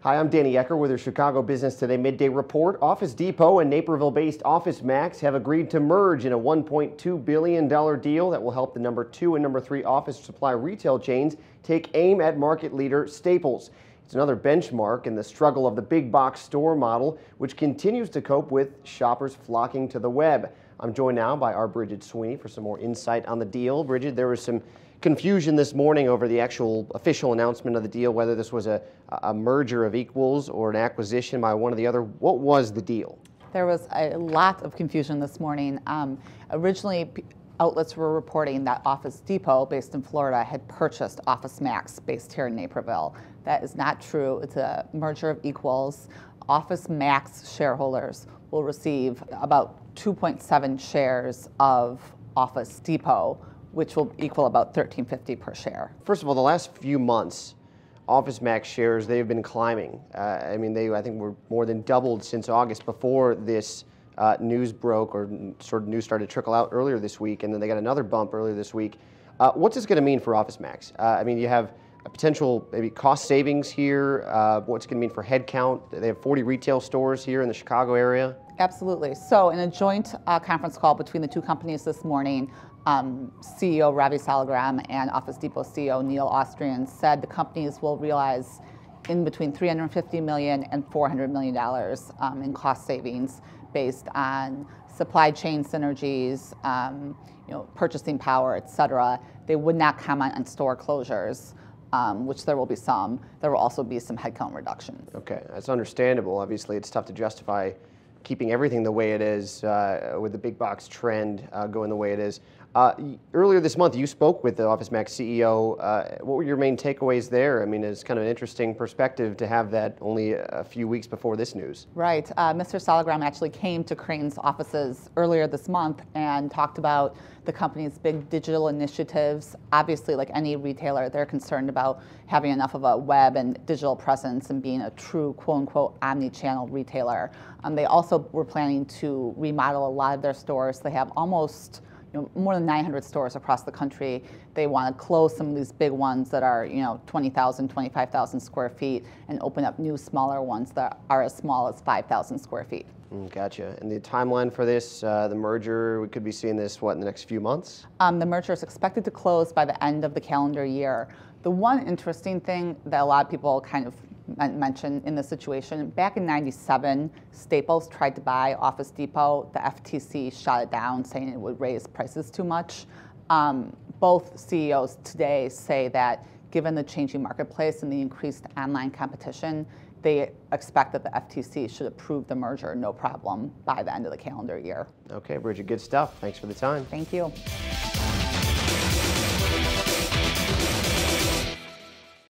Hi, I'm Danny Ecker with your Chicago Business Today Midday Report. Office Depot and Naperville-based OfficeMax have agreed to merge in a $1.2 billion deal that will help the number 2 and number 3 office supply retail chains take aim at market leader Staples. It's another benchmark in the struggle of the big box store model, which continues to cope with shoppers flocking to the web. I'm joined now by our Bridget Sweeney for some more insight on the deal. Bridget, there was some confusion this morning over the actual official announcement of the deal, whether this was a merger of equals or an acquisition by one or the other. What was the deal? There was a lot of confusion this morning. Originally, outlets were reporting that Office Depot, based in Florida, had purchased OfficeMax, based here in Naperville. That is not true. It's a merger of equals. OfficeMax shareholders will receive about 2.7 shares of Office Depot, which will equal about $13.50 per share. First of all, the last few months, OfficeMax shares, they've been climbing. I think were more than doubled since August, before this news broke, or sort of news started to trickle out earlier this week, and then they got another bump earlier this week. What's this going to mean for OfficeMax? You have a potential maybe cost savings here. What's it going to mean for headcount? They have 40 retail stores here in the Chicago area. Absolutely. So in a joint conference call between the two companies this morning, CEO Ravi Salagram and Office Depot CEO Neil Austrian said the companies will realize in between $350 million and $400 million in cost savings based on supply chain synergies, purchasing power, et cetera. They would not comment on store closures, which there will be some. There will also be some headcount reductions. Okay, that's understandable. Obviously, it's tough to justify keeping everything the way it is with the big box trend going the way it is. Earlier this month, you spoke with the OfficeMax CEO. What were your main takeaways there? It's kind of an interesting perspective to have that only a few weeks before this news. Right. Mr. Salagram actually came to Crain's offices earlier this month and talked about the company's big digital initiatives. Obviously, like any retailer, they're concerned about having enough of a web and digital presence and being a true, quote-unquote, omni-channel retailer. They also were planning to remodel a lot of their stores. They have almost more than 900 stores across the country. They want to close some of these big ones that are 20,000, 25,000 square feet and open up new smaller ones that are as small as 5,000 square feet. Gotcha. And the timeline for this, the merger, we could be seeing this, in the next few months? The merger is expected to close by the end of the calendar year. The one interesting thing that a lot of people kind of mention in this situation, back in '97, Staples tried to buy Office Depot. The FTC shot it down, saying it would raise prices too much. Both CEOs today say that given the changing marketplace and the increased online competition, they expect that the FTC should approve the merger no problem by the end of the calendar year. Okay, Bridget, good stuff. Thanks for the time. Thank you.